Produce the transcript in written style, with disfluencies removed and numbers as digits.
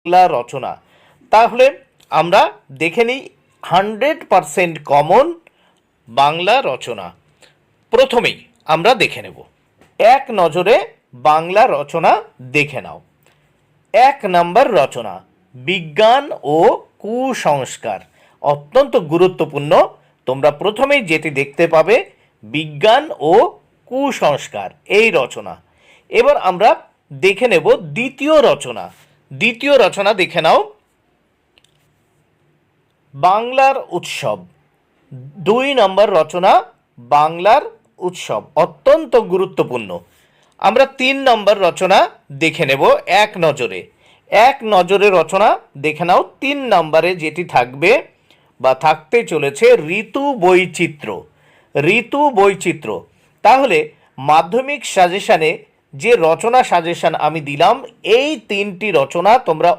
বাংলা রচনা। তাহলে আমরা দেখে নিই 100% কমন বাংলা রচনা। প্রথমেই আমরা দেখে নেব, এক নজরে বাংলা রচনা দেখে নাও। 1 নম্বর রচনা, বিজ্ঞান ও কুসংস্কার। অত্যন্ত গুরুত্বপূর্ণ। তোমরা প্রথমেই যেটি দেখতে পাবে, বিজ্ঞান ও কুসংস্কার, এই রচনা। এবার আমরা দেখে নেব দ্বিতীয় রচনা। দ্বিতীয় রচনা দেখে নাও, বাংলার উৎসব। 2 নম্বর রচনা, বাংলার উৎসব, অত্যন্ত গুরুত্বপূর্ণ। আমরা 3 নম্বর রচনা দেখে নেব এক নজরে। এক নজরে রচনা দেখে নাও, 3 নম্বরে যেটি থাকবে বা থাকতে চলেছে, ঋতু বৈচিত্র্য। ঋতু বৈচিত্র্য। তাহলে মাধ্যমিক সাজেশানে যে রচনা সাজেশন আমি দিলাম, এই 3টি রচনা তোমরা